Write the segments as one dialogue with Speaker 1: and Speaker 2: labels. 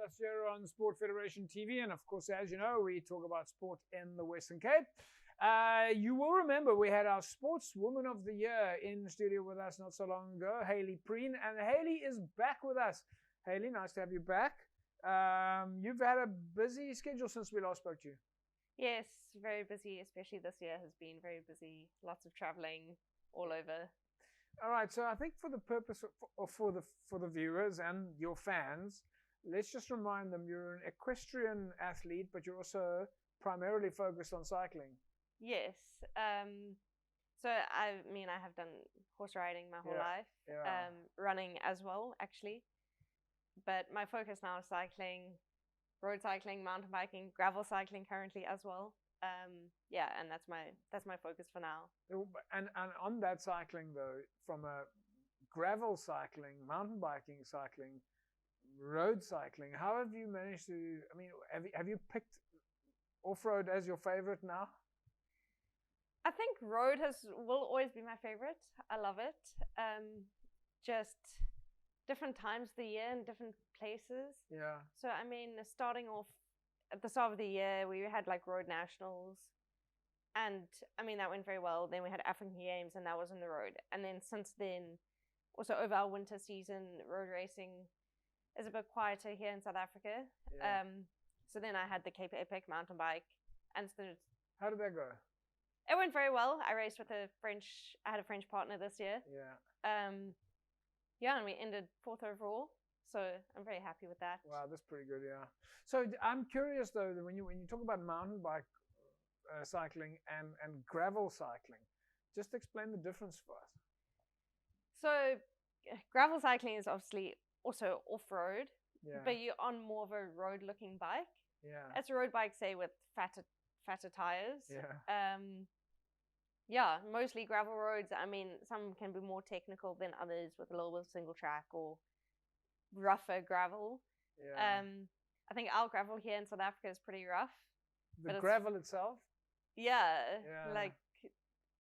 Speaker 1: us here on Sport Federation TV. And of course, as you know, we talk about sport in the Western Cape. You will remember we had our Sportswoman of the Year in the studio with us not so long ago, Hailey Preen. And Hailey is back with us. Hailey, nice to have you back. You've had a busy schedule since we last spoke to you.
Speaker 2: Yes, very busy, especially this year has been very busy. Lots of traveling all over.
Speaker 1: All right, so I think for the purpose of, for the viewers and your fans, let's just remind them you're an equestrian athlete, but you're also primarily focused on cycling.
Speaker 2: Yes. So I mean, I have done horse riding my whole life, running as well, actually. But my focus now is cycling, road cycling, mountain biking, gravel cycling currently as well. Yeah, and that's my focus for now.
Speaker 1: And on that cycling though, from a gravel cycling, mountain biking cycling, road cycling, how have you managed to? I mean, have you picked off-road as your favorite now?
Speaker 2: I think road will always be my favorite. I love it. Just different times of the year and different places.
Speaker 1: Yeah.
Speaker 2: So I mean, starting off at the start of the year, we had like road nationals, and I mean that went very well. Then we had African Games, and that was on the road. And then since then, also over our winter season, road racing is a bit quieter here in South Africa.
Speaker 1: Yeah.
Speaker 2: So then I had the Cape Epic mountain bike, and so
Speaker 1: how did that go?
Speaker 2: It went very well. I raced with I had a French partner this year.
Speaker 1: Yeah.
Speaker 2: Yeah, and we ended 4th overall. So I'm very happy with that.
Speaker 1: Wow, that's pretty good, yeah. So I'm curious though, that when you talk about mountain bike cycling and gravel cycling, just explain the difference for us.
Speaker 2: So gravel cycling is obviously also off-road,
Speaker 1: yeah,
Speaker 2: but you're on more of a road-looking bike.
Speaker 1: Yeah.
Speaker 2: It's a road bike, say, with fatter tires.
Speaker 1: Yeah.
Speaker 2: Yeah, mostly gravel roads. I mean, some can be more technical than others with a little bit of single track or rougher gravel.
Speaker 1: Yeah.
Speaker 2: I think our gravel here in South Africa is pretty rough.
Speaker 1: The gravel itself?
Speaker 2: Yeah, like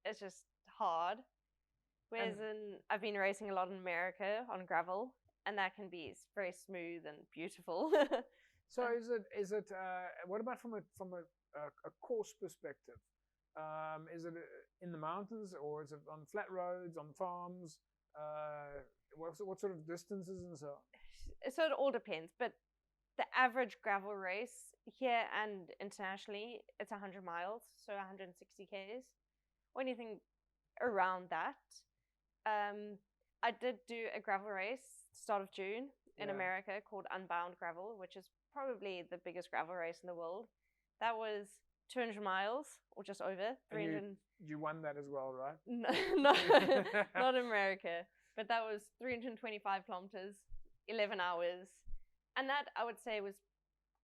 Speaker 2: it's just hard. Whereas I've been racing a lot in America on gravel, and that can be very smooth and beautiful.
Speaker 1: So is it what about from a course perspective? Is it in the mountains, or is it on flat roads, on farms? What sort of distances and so on?
Speaker 2: So it all depends, but the average gravel race here and internationally, it's 100 miles, so 160 k's, or anything around that. I did do a gravel race start of June in America called Unbound Gravel, which is probably the biggest gravel race in the world. That was 200 miles, or just over 300.
Speaker 1: You won that as well, right?
Speaker 2: No, not America. But that was 325 kilometers, 11 hours. And that, I would say, was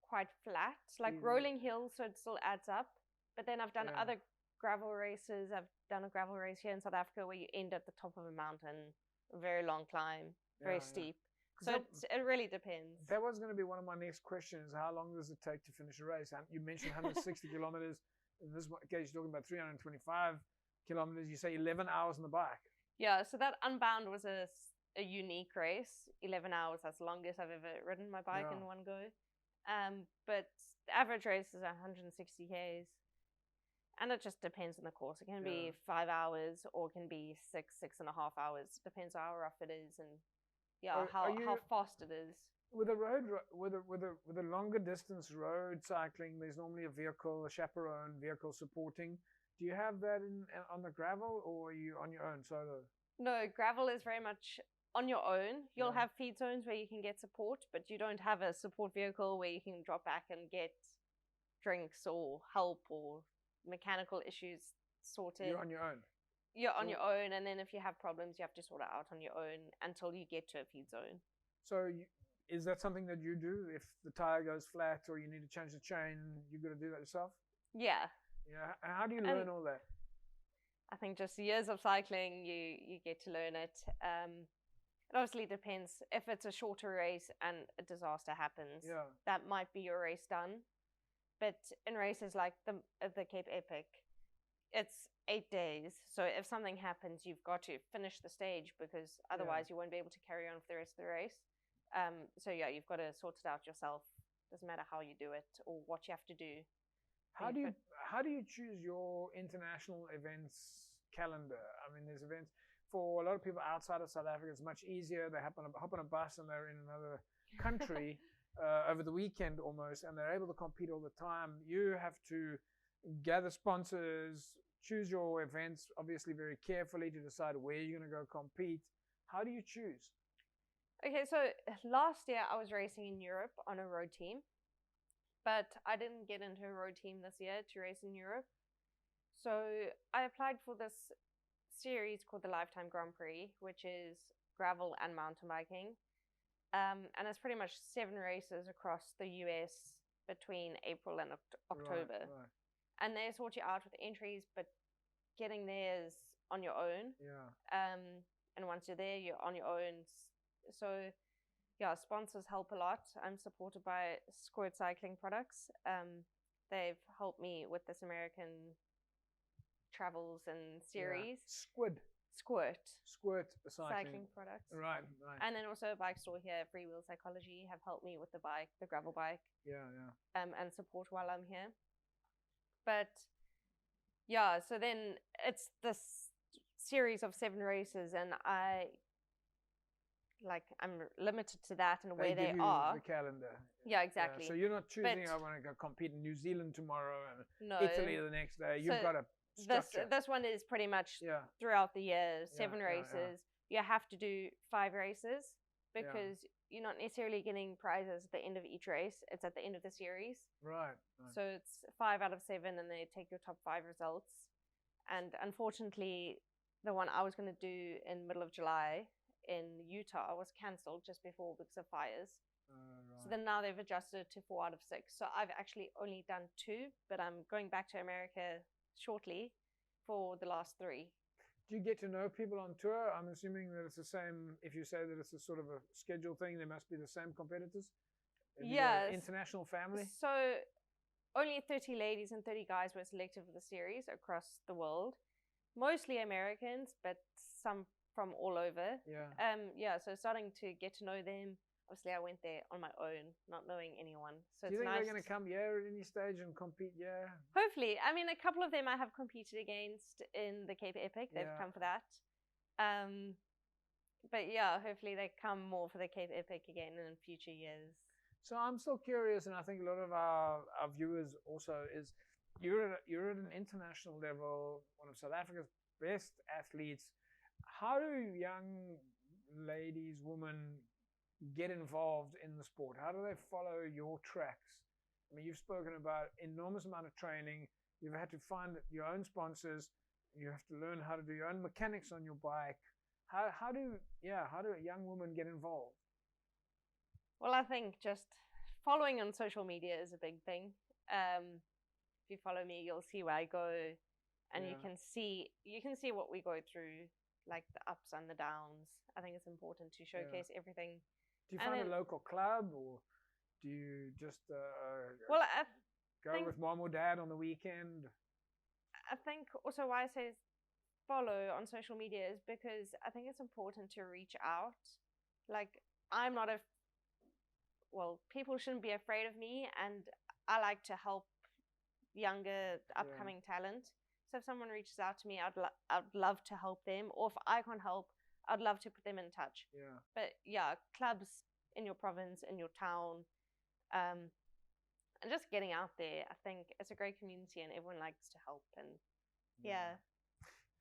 Speaker 2: quite flat, like rolling hills, so it still adds up. But then I've done other gravel races. I've done a gravel race here in South Africa where you end at the top of a mountain, a very long climb, very steep. So it really depends.
Speaker 1: That was going to be one of my next questions. How long does it take to finish a race? You mentioned 160 kilometers. In this case, you're talking about 325 kilometers. You say 11 hours on the bike.
Speaker 2: Yeah, so that Unbound was a unique race. 11 hours, that's the longest I've ever ridden my bike in one go. But the average race is 160 k's. And it just depends on the course. It can be 5 hours, or it can be 6.5 hours. It depends how rough it is and how fast it is.
Speaker 1: With a longer distance road cycling, there's normally a chaperone vehicle supporting. Do you have that on the gravel, or are you on your own solo?
Speaker 2: No, gravel is very much on your own. You'll have feed zones where you can get support, but you don't have a support vehicle where you can drop back and get drinks or help or mechanical issues sorted.
Speaker 1: You're on your own.
Speaker 2: You're on your own, and then if you have problems, you have to sort it out on your own until you get to a feed zone.
Speaker 1: So is that something that you do? If the tire goes flat or you need to change the chain, you got to do that yourself?
Speaker 2: Yeah.
Speaker 1: Yeah. How do you learn all that?
Speaker 2: I think just years of cycling, you get to learn it. It obviously depends. If it's a shorter race and a disaster happens, that might be your race done. But in races like the Cape Epic, it's 8 days. So if something happens, you've got to finish the stage, because otherwise you won't be able to carry on for the rest of the race. So yeah, you've got to sort it out yourself. Doesn't matter how you do it or what you have to do.
Speaker 1: How do you choose your international events calendar? I mean, there's events for a lot of people outside of South Africa. It's much easier. They hop on a bus and they're in another country over the weekend almost, and they're able to compete all the time. You have to gather sponsors, choose your events obviously very carefully to decide where you're going to go compete. How do you choose?
Speaker 2: Okay, so last year I was racing in Europe on a road team, but I didn't get into a road team this year to race in Europe. So I applied for this series called the Lifetime Grand Prix, which is gravel and mountain biking. And it's pretty much 7 races across the US between April and October.
Speaker 1: Right.
Speaker 2: And they sort you out with entries, but getting there is on your own.
Speaker 1: Yeah.
Speaker 2: And once you're there, you're on your own. So yeah, sponsors help a lot. I'm supported by Squirt Cycling Products. They've helped me with this American travels and series.
Speaker 1: Yeah. Squirt
Speaker 2: cycling products.
Speaker 1: Right.
Speaker 2: And then also a bike store here, Free Wheel Psychology, have helped me with the bike, the gravel bike.
Speaker 1: Yeah.
Speaker 2: And support while I'm here. But yeah, so then it's this series of 7 races, and I'm limited to that and where they are.
Speaker 1: The calendar.
Speaker 2: Yeah, exactly.
Speaker 1: So you're not choosing, I want to go compete in New Zealand tomorrow and
Speaker 2: no.
Speaker 1: Italy the next day. You've got a structure.
Speaker 2: This one is pretty much throughout the year, 7 races. You have to do 5 races because you're not necessarily getting prizes at the end of each race. It's at the end of the series.
Speaker 1: Right.
Speaker 2: So it's 5 out of 7, and they take your top 5 results. And unfortunately, the one I was going to do in middle of July in Utah was cancelled just before because of fires.
Speaker 1: Right.
Speaker 2: So then now they've adjusted to 4 out of 6. So I've actually only done 2, but I'm going back to America shortly for the last 3.
Speaker 1: Do you get to know people on tour? I'm assuming that it's the same. If you say that it's a sort of a schedule thing, there must be the same competitors.
Speaker 2: Yes.
Speaker 1: International family.
Speaker 2: So only 30 ladies and 30 guys were selected for the series across the world. Mostly Americans, but some from all over.
Speaker 1: Yeah.
Speaker 2: So starting to get to know them. Obviously, I went there on my own, not knowing anyone. So
Speaker 1: do you
Speaker 2: it's
Speaker 1: think
Speaker 2: nice.
Speaker 1: They're going to come here at any stage and compete? Yeah.
Speaker 2: Hopefully. I mean, a couple of them I have competed against in the Cape Epic. They've come for that. But yeah, hopefully they come more for the Cape Epic again in future years.
Speaker 1: So I'm still curious, and I think a lot of our viewers also is, you're at an international level, one of South Africa's best athletes. How do young ladies, women, get involved in the sport? How do they follow your tracks? I mean, you've spoken about enormous amount of training. You've had to find your own sponsors. You have to learn how to do your own mechanics on your bike. How do young women get involved?
Speaker 2: Well, I think just following on social media is a big thing. If you follow me, you'll see where I go, and you can see what we go through, like the ups and the downs. I think it's important to showcase everything.
Speaker 1: Do you find a local club, or do you just go with mom or dad on the weekend?
Speaker 2: I think also why I say follow on social media is because I think it's important to reach out. Like, I'm not people shouldn't be afraid of me, and I like to help younger upcoming talent. So if someone reaches out to me, I'd love to help them, or if I can't help, I'd love to put them in touch.
Speaker 1: Yeah.
Speaker 2: But yeah, clubs in your province, in your town, and just getting out there, I think it's a great community and everyone likes to help. And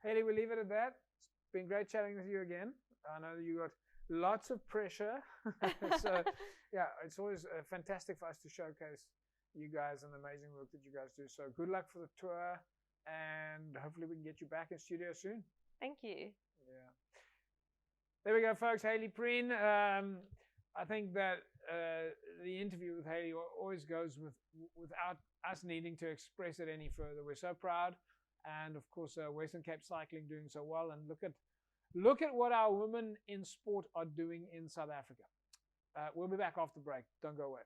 Speaker 1: Hailey, we'll leave it at that. It's been great chatting with you again. I know you got lots of pressure. So yeah, it's always fantastic for us to showcase you guys and the amazing work that you guys do. So good luck for the tour, and hopefully we can get you back in studio soon.
Speaker 2: Thank you.
Speaker 1: Yeah. There we go, folks. Hailey Preen. I think that the interview with Hailey always goes without us needing to express it any further. We're so proud, and of course, Western Cape Cycling doing so well. And look at what our women in sport are doing in South Africa. We'll be back after the break. Don't go away.